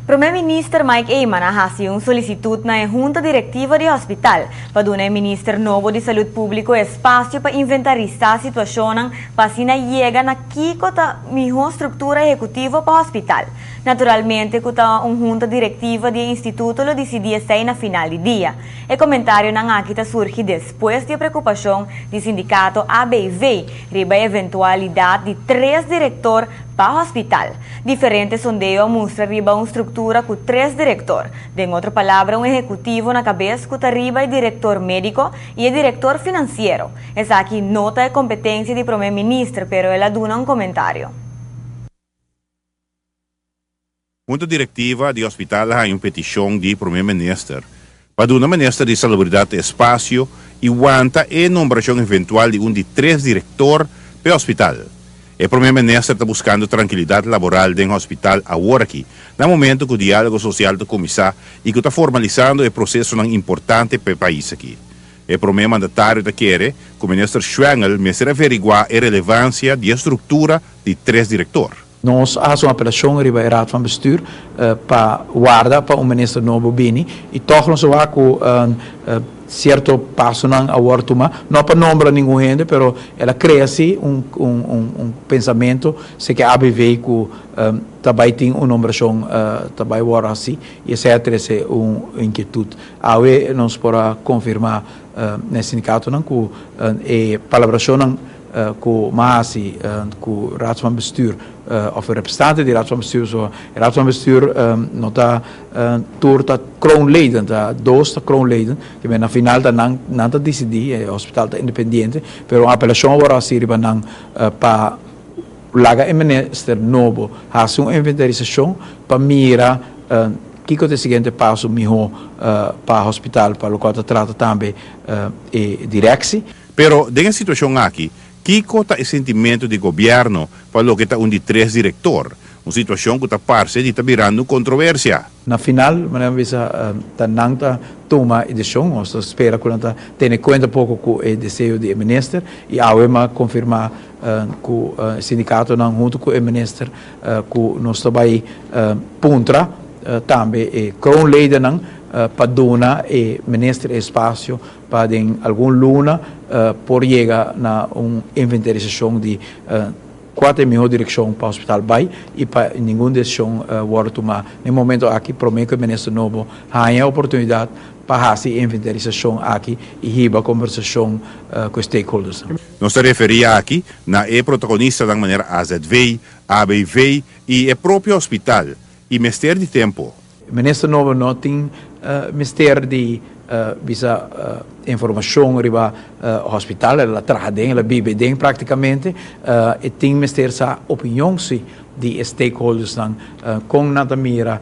Primeiro-Ministro Mike Eyman hasi um solicitude na junta diretiva de hospital para dar ao Ministro Novo de Saúde Pública espaço para inventarizar a situação para assim chegar na kikota melhor estrutura executiva para o hospital. Naturalmente, que a junta diretiva do Instituto lo decidia sair na final do dia. O comentário na aqui surge depois da preocupação do sindicato ABV riba a eventualidade de 3 diretores para o hospital. Diferentes sondeios mostram riba uma estrutura com 3 diretores. De outra palavra, um executivo na cabeça que riba o diretor médico e o diretor financeiro. Essa aqui nota a competência do primeiro-ministro, pero ela dá um comentário. Junta diretiva do hospital ha uma petição do primeiro-ministro para dar ao ministro de Salubridade espaço e aguanta a nomeação eventual de de 3 diretores para o hospital. O primeiro-ministro está buscando tranquilidade laboral dentro do hospital agora aqui, no momento que o diálogo social está começando e que está formalizando o processo importante para o país aqui. O primeiro-mandatário está querendo que o ministro Schwengel me averiguar a relevância da estrutura de 3 diretores. Nós fazemos uma apelação ao Raad van Bestuur para guardar para o ministro Novo Bini e toch nós vamos com certo passo na agora tomar, não para nombrar nenhum gente, pero ela cria-se pensamento se que a ABV que também tem uma numeração também agora assim e essa é uma inquietude. Aí nós podemos confirmar nesse sindicato que a palabração com Mahasi, com o Raad van Bestuur, of een representant die Raad van Bestuur, zo, Raad van Bestuur nota door dat kroonleden, dat doos dat kroonleden, que na final da nanta decidi, hospital da independente, pero a apelação agora sirva nang pa laga e minister novo, hace uma inventarização para mira que o seguinte passo melhor para o hospital, para o qual trata também e direção. Pero nessa situação aqui, que é o sentimento do governo para o que está de 3 diretores? Uma situação que está parte de estar virando controvérsia. Na final, manera visa tananta toma a decisão, nós espera que ela tenha conta pouco com o desejo do ministro e ao confirmar que o sindicato não junto com o ministro que nós também puntra também e kroonleden não para dar o ministro espaço para em algum luna por chegar na inventarização de qual é a melhor direção para o hospital vai e para nenhuma decisão agora tomar. No momento aqui, prometo que o ministro Novo ha a oportunidade para fazer a inventarização aqui e riba a conversação com os stakeholders. Nós se referia aqui na protagonista da maneira AZV, ABV e o próprio hospital e mistério de tempo. O ministro Novo não tem mistério de visa informação riba hospital, ela trabalha, ela vive dentro praticamente e tem mistério essa opinião de stakeholders com nada mira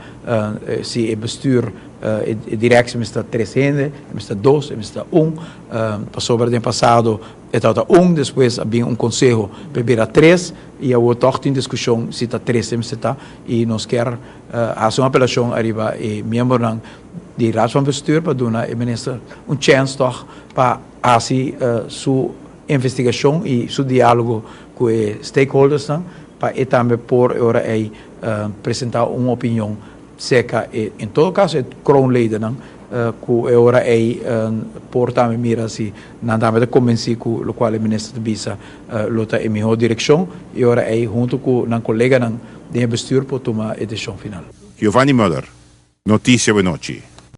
se é bestuur a direção está 300, está 2, está 1, passou sobre o passado estava 1, depois havia conselho para vir a 3 e o outro em discussão se está 3, está e nós quer fazer uma apelação arriba e membro de Raad van Bestuur para dar ao ministro chance toch para fazer sua investigação e seu diálogo com os stakeholders para e também por hora apresentar uma opinião seca e em todo caso é kroonleden que hora por também mira se nada mais convencer com o qual o ministro de visa luta em melhor direção e hora junto com o colega de bestuur para tomar a decisão final. Giovanni Müller, Notícia Benoci.